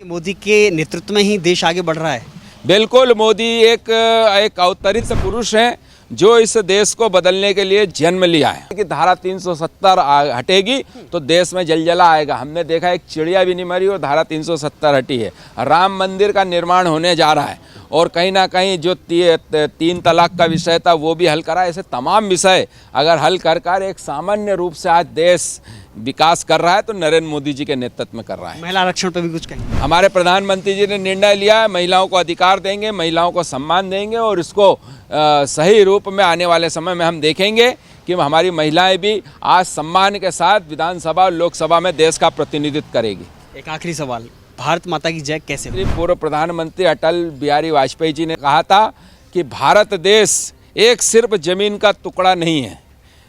मोदी के नेतृत्व में ही देश आगे बढ़ रहा है। बिल्कुल, मोदी एक अवतरित पुरुष हैं जो इस देश को बदलने के लिए जन्म लिया है कि धारा 370 हटेगी तो देश में जलजला आएगा। हमने देखा एक चिड़िया भी नहीं मरी और धारा 370 हटी है। राम मंदिर का निर्माण होने जा रहा है और कहीं ना कहीं जो 3 तलाक का विषय था वो भी हल करा। ऐसे तमाम विषय अगर हल कर एक सामान्य रूप से आज देश विकास कर रहा है तो नरेंद्र मोदी जी के नेतृत्व में कर रहा है। महिला आरक्षण पर भी कुछ कहें। हमारे प्रधानमंत्री जी ने निर्णय लिया है, महिलाओं को अधिकार देंगे, महिलाओं को सम्मान देंगे और इसको सही रूप में आने वाले समय में हम देखेंगे कि हमारी महिलाएं भी आज सम्मान के साथ विधानसभा और लोकसभा में देश का प्रतिनिधित्व करेगी। एक आखिरी सवाल, भारत माता की जय कैसे हो? पूर्व प्रधानमंत्री अटल बिहारी वाजपेयी जी ने कहा था कि भारत देश एक सिर्फ जमीन का टुकड़ा नहीं है,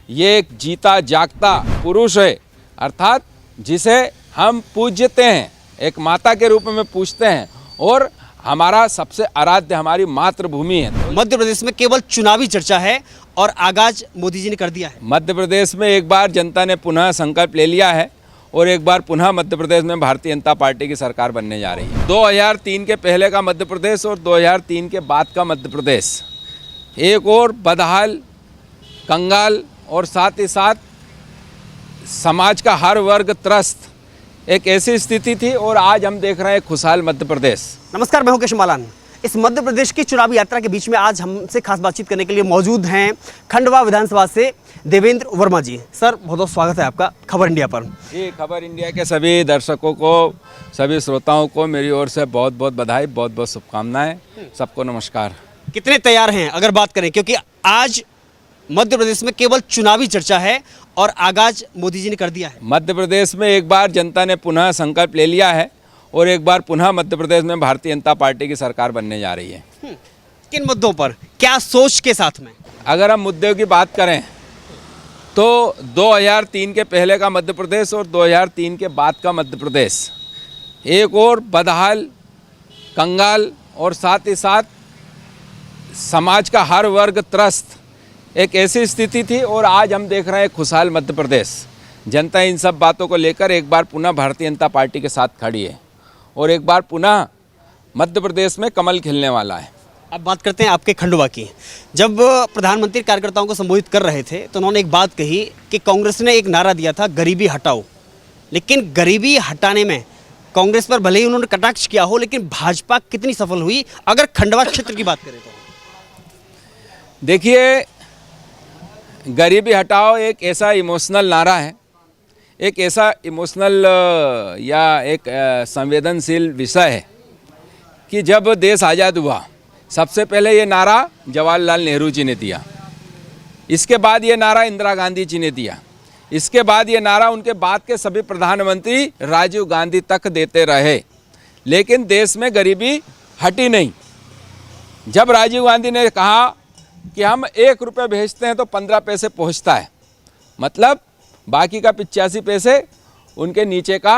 ये एक जीता जागता पुरुष है, अर्थात जिसे हम पूजते हैं, एक माता के रूप में पूजते हैं और हमारा सबसे आराध्य हमारी मातृभूमि है। मध्य प्रदेश में केवल चुनावी चर्चा है और आगाज मोदी जी ने कर दिया है। मध्य प्रदेश में एक बार जनता ने पुनः संकल्प ले लिया है और एक बार पुनः मध्य प्रदेश में भारतीय जनता पार्टी की सरकार बनने जा रही है। 2003 के पहले का मध्य प्रदेश और 2003 के बाद का मध्य प्रदेश एक और बदहाल, कंगाल और साथ ही साथ समाज का हर वर्ग त्रस्त एक ऐसी स्थिति थी और आज हम देख रहे हैं खुशहाल मध्य प्रदेश। नमस्कार, मैं हूं केशव मालान। इस मध्य प्रदेश की चुनावी यात्रा के बीच में आज हमसे खास बातचीत करने के लिए मौजूद हैं खंडवा विधानसभा से देवेंद्र वर्मा जी। सर, बहुत बहुत स्वागत है आपका खबर इंडिया पर। जी, खबर इंडिया के सभी दर्शकों को, सभी श्रोताओं को मेरी ओर से बहुत बहुत बधाई, बहुत बहुत शुभकामनाएं। सबको नमस्कार। कितने तैयार हैं अगर बात करें, क्योंकि आज मध्य प्रदेश में केवल चुनावी चर्चा है और आगाज मोदी जी ने कर दिया है। मध्य प्रदेश में एक बार जनता ने पुनः संकल्प ले लिया है और एक बार पुनः मध्य प्रदेश में भारतीय जनता पार्टी की सरकार बनने जा रही है। किन मुद्दों पर, क्या सोच के साथ में? अगर हम मुद्दों की बात करें तो 2003 के पहले का मध्य प्रदेश और 2003 के बाद का मध्य प्रदेश एक और बदहाल, कंगाल और साथ ही साथ समाज का हर वर्ग त्रस्त एक ऐसी स्थिति थी और आज हम देख रहे हैं खुशहाल मध्य प्रदेश। जनता इन सब बातों को लेकर एक बार पुनः भारतीय जनता पार्टी के साथ खड़ी है और एक बार पुनः मध्य प्रदेश में कमल खिलने वाला है। अब बात करते हैं आपके खंडवा की। जब प्रधानमंत्री कार्यकर्ताओं को संबोधित कर रहे थे तो उन्होंने एक बात कही कि कांग्रेस ने एक नारा दिया था, गरीबी हटाओ। लेकिन गरीबी हटाने में कांग्रेस पर भले ही उन्होंने कटाक्ष किया हो, लेकिन भाजपा कितनी सफल हुई अगर खंडवा क्षेत्र की बात करें तो? देखिए, गरीबी हटाओ एक ऐसा इमोशनल नारा है, एक ऐसा इमोशनल या एक संवेदनशील विषय है कि जब देश आज़ाद हुआ सबसे पहले ये नारा जवाहरलाल नेहरू जी ने दिया, इसके बाद ये नारा इंदिरा गांधी जी ने दिया, इसके बाद ये नारा उनके बाद के सभी प्रधानमंत्री राजीव गांधी तक देते रहे, लेकिन देश में गरीबी हटी नहीं। जब राजीव गांधी ने कहा कि हम 1 रुपये भेजते हैं तो 15 पैसे पहुंचता है, मतलब बाकी का 85 पैसे उनके नीचे का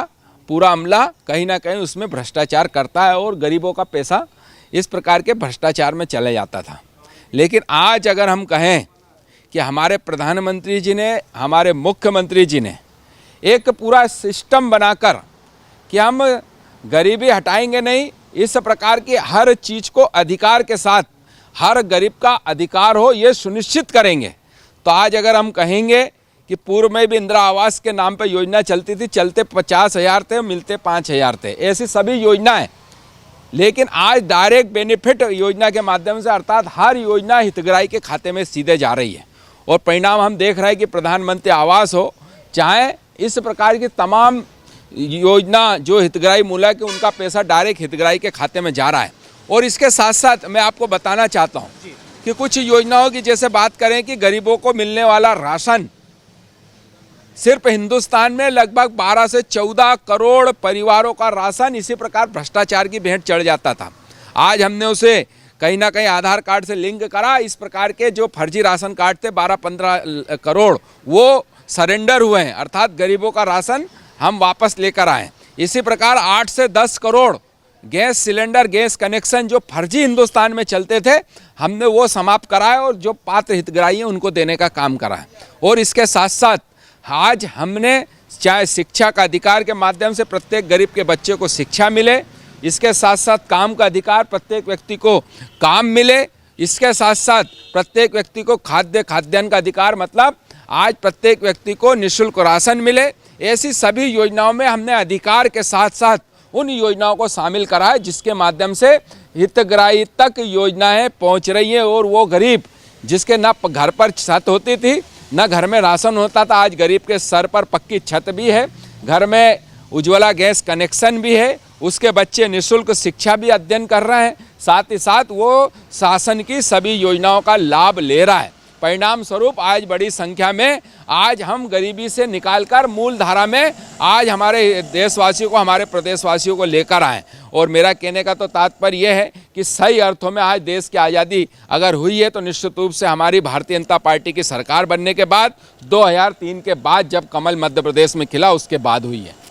पूरा अमला कहीं ना कहीं उसमें भ्रष्टाचार करता है और गरीबों का पैसा इस प्रकार के भ्रष्टाचार में चले जाता था। लेकिन आज अगर हम कहें कि हमारे प्रधानमंत्री जी ने, हमारे मुख्यमंत्री जी ने एक पूरा सिस्टम बनाकर कि हम गरीबी हटाएंगे नहीं, इस प्रकार की हर चीज़ को अधिकार के साथ हर गरीब का अधिकार हो ये सुनिश्चित करेंगे, तो आज अगर हम कहेंगे कि पूर्व में भी इंदिरा आवास के नाम पर योजना चलती थी, चलते 50,000 थे, मिलते 5,000 थे, ऐसी सभी योजनाएं, लेकिन आज डायरेक्ट बेनिफिट योजना के माध्यम से अर्थात हर योजना हितग्राही के खाते में सीधे जा रही है और परिणाम हम देख रहे हैं कि प्रधानमंत्री आवास हो, चाहे इस प्रकार की तमाम योजना जो हितग्राही मूलक है उनका पैसा डायरेक्ट हितग्राही के खाते में जा रहा है। और इसके साथ साथ मैं आपको बताना चाहता हूँ कि कुछ योजनाओं की जैसे बात करें कि गरीबों को मिलने वाला राशन, सिर्फ हिंदुस्तान में लगभग 12 से 14 करोड़ परिवारों का राशन इसी प्रकार भ्रष्टाचार की भेंट चढ़ जाता था। आज हमने उसे कहीं ना कहीं आधार कार्ड से लिंक करा, इस प्रकार के जो फर्जी राशन कार्ड थे 12-15 करोड़ वो सरेंडर हुए हैं, अर्थात गरीबों का राशन हम वापस लेकर आए। इसी प्रकार 8 से 10 crore gas cylinder, gas connection जो फर्जी हिंदुस्तान में चलते थे, हमने वो समाप्त कराए और जो पात्र हितग्राही हैं उनको देने का काम करा है। और इसके साथ साथ आज हमने चाहे शिक्षा का अधिकार के माध्यम से प्रत्येक गरीब के बच्चे को शिक्षा मिले, इसके साथ साथ काम का अधिकार, प्रत्येक व्यक्ति को काम मिले, इसके साथ साथ प्रत्येक व्यक्ति को खाद्यान्न का अधिकार, मतलब आज प्रत्येक व्यक्ति को निःशुल्क राशन मिले। ऐसी सभी योजनाओं में हमने अधिकार के साथ साथ उन योजनाओं को शामिल करा है जिसके माध्यम से हितग्राही तक योजनाएं पहुंच रही हैं। और वो गरीब जिसके ना घर पर छत होती थी, ना घर में राशन होता था, आज गरीब के सर पर पक्की छत भी है, घर में उज्ज्वला गैस कनेक्शन भी है, उसके बच्चे निःशुल्क शिक्षा भी अध्ययन कर रहे हैं, साथ ही साथ वो शासन की सभी योजनाओं का लाभ ले रहा है। परिणाम स्वरूप आज बड़ी संख्या में आज हम गरीबी से निकालकर मूल धारा में आज हमारे देशवासियों को, हमारे प्रदेशवासियों को लेकर आए। और मेरा कहने का तो तात्पर्य यह है कि सही अर्थों में आज देश की आज़ादी अगर हुई है तो निश्चित रूप से हमारी भारतीय जनता पार्टी की सरकार बनने के बाद, 2003 के बाद जब कमल मध्य प्रदेश में खिला उसके बाद हुई है।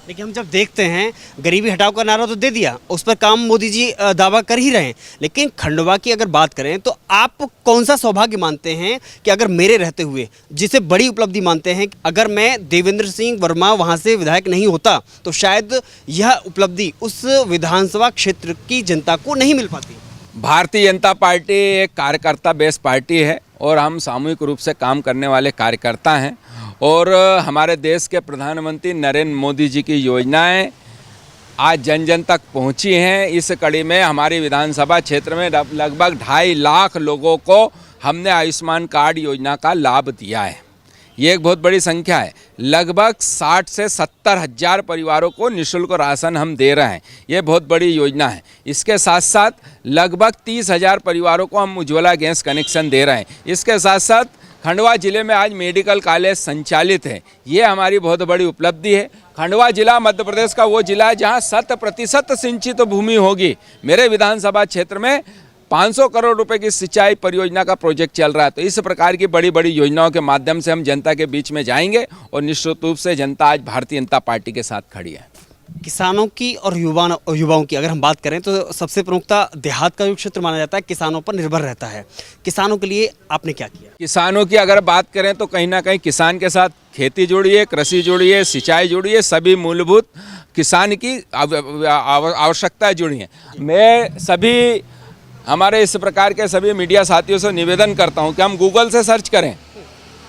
देखिए, हम जब देखते हैं गरीबी हटाओ का नारा तो दे दिया, उस पर काम मोदी जी दावा कर ही रहे हैं, लेकिन खंडवा की अगर बात करें तो आप कौन सा सौभाग्य मानते हैं कि अगर मेरे रहते हुए, जिसे बड़ी उपलब्धि मानते हैं, अगर मैं देवेंद्र सिंह वर्मा वहां से विधायक नहीं होता तो शायद यह उपलब्धि उस विधानसभा क्षेत्र की जनता को नहीं मिल पाती। भारतीय जनता पार्टी एक कार्यकर्ता बेस्ड पार्टी है और हम सामूहिक रूप से काम करने वाले कार्यकर्ता हैं। और हमारे देश के प्रधानमंत्री नरेंद्र मोदी जी की योजनाएं आज जन जन तक पहुंची हैं। इस कड़ी में हमारी विधानसभा क्षेत्र में लगभग 2.5 लाख लोगों को हमने आयुष्मान कार्ड योजना का लाभ दिया है। ये एक बहुत बड़ी संख्या है। लगभग 60 से 70 हज़ार परिवारों को निःशुल्क राशन हम दे रहे हैं। ये बहुत बड़ी योजना है। इसके साथ साथ लगभग 30,000 परिवारों को हम उज्ज्वला गैस कनेक्शन दे रहे हैं। इसके साथ साथ खंडवा जिले में आज मेडिकल कॉलेज संचालित है। ये हमारी बहुत बड़ी उपलब्धि है। खंडवा जिला मध्य प्रदेश का वो जिला है जहाँ 100% सिंचित भूमि होगी। मेरे विधानसभा क्षेत्र में 500 करोड़ रुपए की सिंचाई परियोजना का प्रोजेक्ट चल रहा है। तो इस प्रकार की बड़ी बड़ी योजनाओं के माध्यम से हम जनता के बीच में जाएंगे और निश्चित रूप से जनता आज भारतीय जनता पार्टी के साथ खड़ी है। किसानों की और युवाओं की अगर हम बात करें तो सबसे प्रमुखता देहात का जो क्षेत्र माना जाता है, किसानों पर निर्भर रहता है। किसानों के लिए आपने क्या किया? किसानों की अगर बात करें तो कहीं ना कहीं किसान के साथ खेती जुड़ी है, कृषि जुड़ी है, सिंचाई जुड़ी है, सभी मूलभूत किसान की आवश्यकताएं जुड़ी हैं। मैं सभी हमारे इस प्रकार के सभी मीडिया साथियों से निवेदन करता हूं कि हम गूगल से सर्च करें,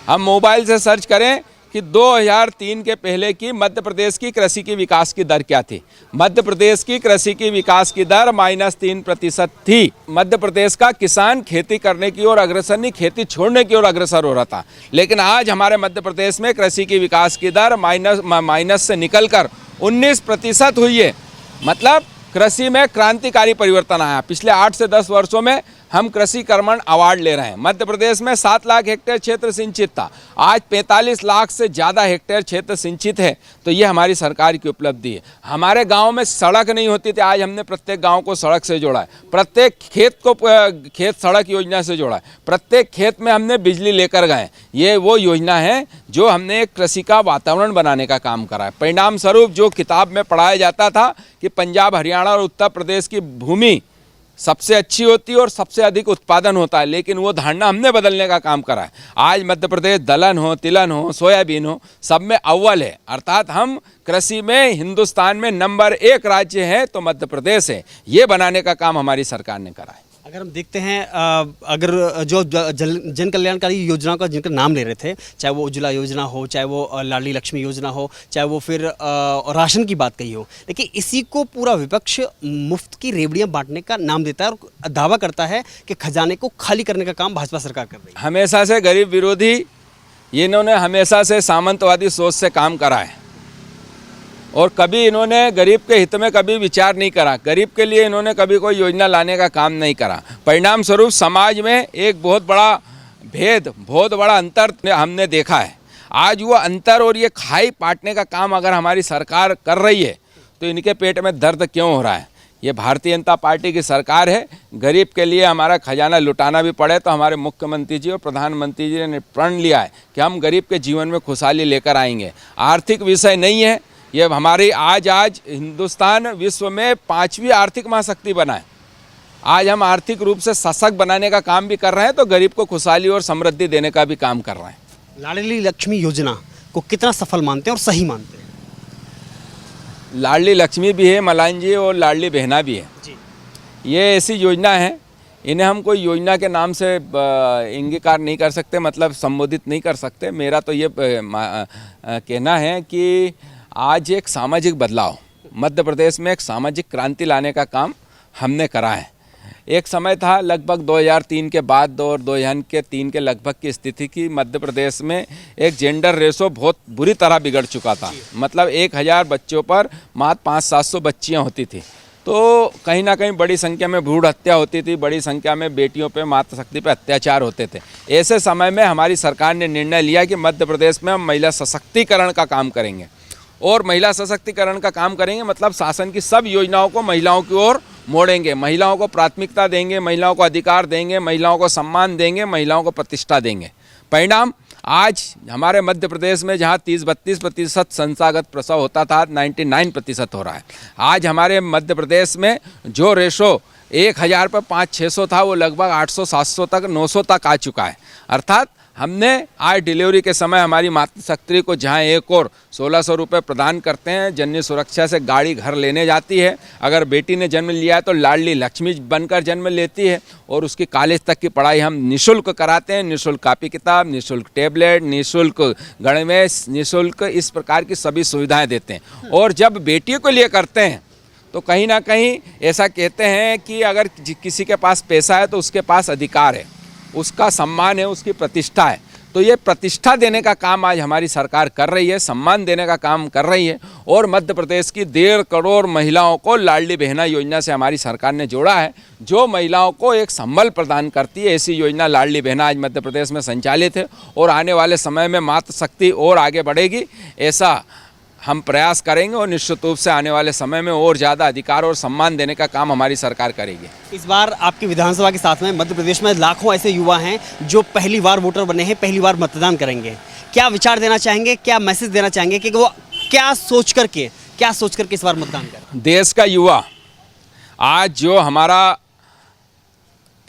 हम मोबाइल से सर्च करें कि 2003 के पहले की मध्य प्रदेश की कृषि की विकास की दर क्या थी। मध्य प्रदेश की कृषि की विकास की दर -3% थी। मध्य प्रदेश का किसान खेती करने की ओर अग्रसर नहीं, खेती छोड़ने की ओर अग्रसर हो रहा था। लेकिन आज हमारे मध्य प्रदेश में कृषि की विकास की दर माइनस से निकलकर 19% हुई है। मतलब कृषि में क्रांतिकारी परिवर्तन आया। पिछले 8 से 10 वर्षों में हम कृषि कर्मण अवार्ड ले रहे हैं। मध्य प्रदेश में 7 लाख हेक्टेयर क्षेत्र सिंचित था, आज 45 लाख से ज़्यादा हेक्टेयर क्षेत्र सिंचित है। तो ये हमारी सरकार की उपलब्धि है। हमारे गांव में सड़क नहीं होती थी, आज हमने प्रत्येक गांव को सड़क से जोड़ा है। प्रत्येक खेत को खेत सड़क योजना से जोड़ा है। प्रत्येक खेत में हमने बिजली लेकर गए। ये वो योजना है जो हमने एक कृषि का वातावरण बनाने का काम करा है। परिणाम स्वरूप जो किताब में पढ़ाया जाता था कि पंजाब, हरियाणा और उत्तर प्रदेश की भूमि सबसे अच्छी होती है और सबसे अधिक उत्पादन होता है, लेकिन वो धारणा हमने बदलने का काम करा है। आज मध्य प्रदेश दलहन हो, तिलहन हो, सोयाबीन हो, सब में अव्वल है। अर्थात हम कृषि में हिंदुस्तान में नंबर 1 राज्य है तो मध्य प्रदेश है। ये बनाने का काम हमारी सरकार ने करा है। अगर हम देखते हैं अगर जो जन कल्याणकारी योजनाओं का जिनका नाम ले रहे थे, चाहे वो उज्ज्वला योजना हो, चाहे वो लाडली लक्ष्मी योजना हो, चाहे वो फिर राशन की बात कही हो, लेकिन इसी को पूरा विपक्ष मुफ्त की रेवड़ियां बांटने का नाम देता है और दावा करता है कि खजाने को खाली करने का काम भाजपा सरकार कर रही है। हमेशा से गरीब विरोधी, इन्होंने हमेशा से सामंतवादी सोच से काम करा है और कभी इन्होंने गरीब के हित में कभी विचार नहीं करा। गरीब के लिए इन्होंने कभी कोई योजना लाने का काम नहीं करा। परिणाम स्वरूप समाज में एक बहुत बड़ा भेद, बहुत बड़ा अंतर हमने देखा है। आज वो अंतर और ये खाई पाटने का काम अगर हमारी सरकार कर रही है तो इनके पेट में दर्द क्यों हो रहा है? ये भारतीय जनता पार्टी की सरकार है। गरीब के लिए हमारा खजाना लुटाना भी पड़े तो हमारे मुख्यमंत्री जी और प्रधानमंत्री जी ने प्रण लिया है कि हम गरीब के जीवन में खुशहाली लेकर आएंगे। आर्थिक विषय नहीं है ये। हमारी आज हिंदुस्तान विश्व में 5वीं आर्थिक महाशक्ति बना है। आज हम आर्थिक रूप से सशक्त बनाने का काम भी कर रहे हैं तो गरीब को खुशहाली और समृद्धि देने का भी काम कर रहे हैं। लाडली लक्ष्मी योजना को कितना सफल मानते हैं और सही मानते हैं? लाडली लक्ष्मी भी है मलान जी, और लाडली बहना भी है जी। ये ऐसी योजना है, इन्हें हम कोई योजना के नाम से इंगिकार नहीं कर सकते, मतलब संबोधित नहीं कर सकते। मेरा तो ये कहना है कि आज एक सामाजिक बदलाव, मध्य प्रदेश में एक सामाजिक क्रांति लाने का काम हमने करा है। एक समय था लगभग 2003 के बाद और 2003 के लगभग की स्थिति की मध्य प्रदेश में एक जेंडर रेशो बहुत बुरी तरह बिगड़ चुका था। मतलब 1000 बच्चों पर मात्र 500-700 बच्चियाँ होती थी। तो कहीं ना कहीं बड़ी संख्या में भ्रूण हत्या होती थी, बड़ी संख्या में बेटियों पे मातृशक्ति पे अत्याचार होते थे। ऐसे समय में हमारी सरकार ने निर्णय लिया कि मध्य प्रदेश में हम महिला सशक्तिकरण का काम करेंगे। और महिला सशक्तिकरण का काम करेंगे मतलब शासन की सब योजनाओं को महिलाओं की ओर मोड़ेंगे, महिलाओं को प्राथमिकता देंगे, महिलाओं को अधिकार देंगे, महिलाओं को सम्मान देंगे, महिलाओं को प्रतिष्ठा देंगे। परिणाम आज हमारे मध्य प्रदेश में जहां 30-32% संस्थागत प्रसव होता था, 99% हो रहा है। आज हमारे मध्य प्रदेश में जो रेशो 1000 पर 500-600 था, वो लगभग 800-700 तक 900 तक आ चुका है। अर्थात हमने आज डिलीवरी के समय हमारी मातृशक्ति को जहां एक और 1600 रुपये प्रदान करते हैं, जननी सुरक्षा से गाड़ी घर लेने जाती है, अगर बेटी ने जन्म लिया है तो लाडली लक्ष्मी बनकर जन्म लेती है, और उसकी कॉलेज तक की पढ़ाई हम निःशुल्क कराते हैं। निःशुल्क कापी किताब, निःशुल्क टेबलेट, निःशुल्क गणवेश, निःशुल्क इस प्रकार की सभी सुविधाएँ देते हैं। और जब बेटियों को लिए करते हैं तो कहीं ना कहीं ऐसा कहते हैं कि अगर किसी के पास पैसा है तो उसके पास अधिकार है, उसका सम्मान है, उसकी प्रतिष्ठा है। तो ये प्रतिष्ठा देने का काम आज हमारी सरकार कर रही है, सम्मान देने का काम कर रही है। और मध्य प्रदेश की 1.5 करोड़ महिलाओं को लाडली बहना योजना से हमारी सरकार ने जोड़ा है, जो महिलाओं को एक संबल प्रदान करती है। ऐसी योजना लाडली बहना आज मध्य प्रदेश में संचालित है, और आने वाले समय में मातृशक्ति और आगे बढ़ेगी, ऐसा हम प्रयास करेंगे। और निश्चित रूप से आने वाले समय में और ज़्यादा अधिकार और सम्मान देने का काम हमारी सरकार करेगी। इस बार आपकी विधानसभा के साथ में मध्य प्रदेश में लाखों ऐसे युवा हैं जो पहली बार वोटर बने हैं, पहली बार मतदान करेंगे। क्या विचार देना चाहेंगे, क्या मैसेज देना चाहेंगे कि वो क्या सोच करके इस बार मतदान करें? देश का युवा आज जो हमारा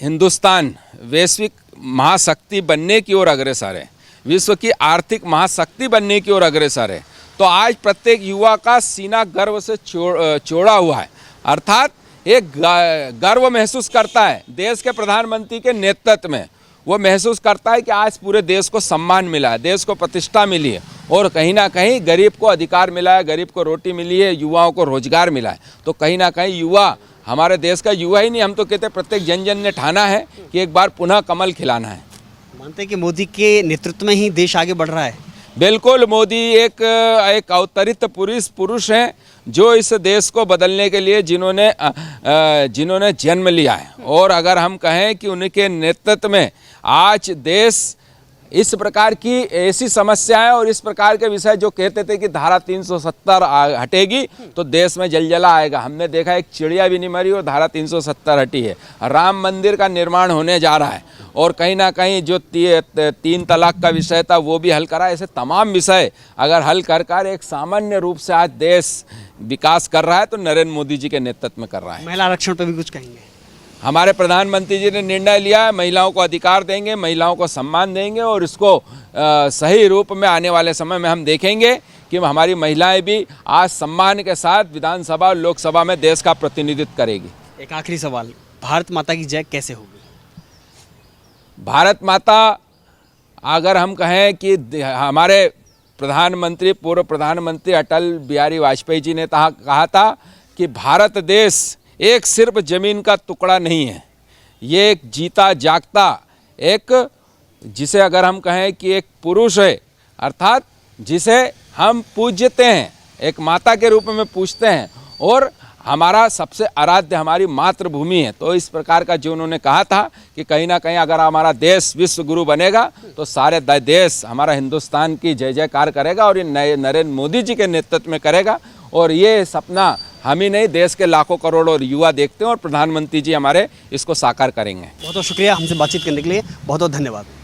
हिंदुस्तान वैश्विक महाशक्ति बनने की ओर अग्रसर है, विश्व की आर्थिक महाशक्ति बनने की ओर अग्रसर है, तो आज प्रत्येक युवा का सीना गर्व से चौड़ा हुआ है। अर्थात एक गर्व महसूस करता है देश के प्रधानमंत्री के नेतृत्व में। वो महसूस करता है कि आज पूरे देश को सम्मान मिला है, देश को प्रतिष्ठा मिली है, और कहीं ना कहीं गरीब को अधिकार मिला है, गरीब को रोटी मिली है, युवाओं को रोजगार मिला है। तो कहीं ना कहीं युवा, हमारे देश का युवा ही नहीं, हम तो कहते हैं प्रत्येक जन जन ने ठाना है कि एक बार पुनः कमल खिलाना है। मानते हैं कि मोदी के नेतृत्व में ही देश आगे बढ़ रहा है? बिल्कुल, मोदी एक अवतरित पुरुष हैं जो इस देश को बदलने के लिए जिन्होंने जन्म लिया है। और अगर हम कहें कि उनके नेतृत्व में आज देश इस प्रकार की ऐसी समस्याएं और इस प्रकार के विषय जो कहते थे कि धारा 370 हटेगी तो देश में जलजला आएगा, हमने देखा एक चिड़िया भी नहीं मरी और धारा 370 हटी है। राम मंदिर का निर्माण होने जा रहा है, और कहीं ना कहीं जो 3 तलाक का विषय था वो भी हल करा। ऐसे तमाम विषय अगर हल कर एक सामान्य रूप से आज देश विकास कर रहा है तो नरेंद्र मोदी जी के नेतृत्व में कर रहा है। महिला आरक्षण पर भी कुछ कहेंगे? हमारे प्रधानमंत्री जी ने निर्णय लिया है, महिलाओं को अधिकार देंगे, महिलाओं को सम्मान देंगे, और इसको सही रूप में आने वाले समय में हम देखेंगे कि हमारी महिलाएं भी आज सम्मान के साथ विधानसभा और लोकसभा में देश का प्रतिनिधित्व करेगी। एक आखिरी सवाल, भारत माता की जय कैसे होगी? भारत माता, अगर हम कहें कि हमारे पूर्व प्रधानमंत्री अटल बिहारी वाजपेयी जी ने कहा था कि भारत देश एक सिर्फ जमीन का टुकड़ा नहीं है, ये एक जीता जागता एक, जिसे अगर हम कहें कि एक पुरुष है, अर्थात जिसे हम पूजते हैं, एक माता के रूप में पूजते हैं, और हमारा सबसे आराध्य हमारी मातृभूमि है। तो इस प्रकार का जो उन्होंने कहा था कि कहीं ना कहीं अगर हमारा देश विश्व गुरु बनेगा तो सारे देश हमारा हिंदुस्तान की जय जयकार करेगा, और ये नरेंद्र मोदी जी के नेतृत्व में करेगा। और ये सपना हम ही नहीं, देश के लाखों करोड़ों युवा देखते हैं, और प्रधानमंत्री जी हमारे इसको साकार करेंगे। बहुत बहुत शुक्रिया हमसे बातचीत करने के लिए, बहुत बहुत धन्यवाद।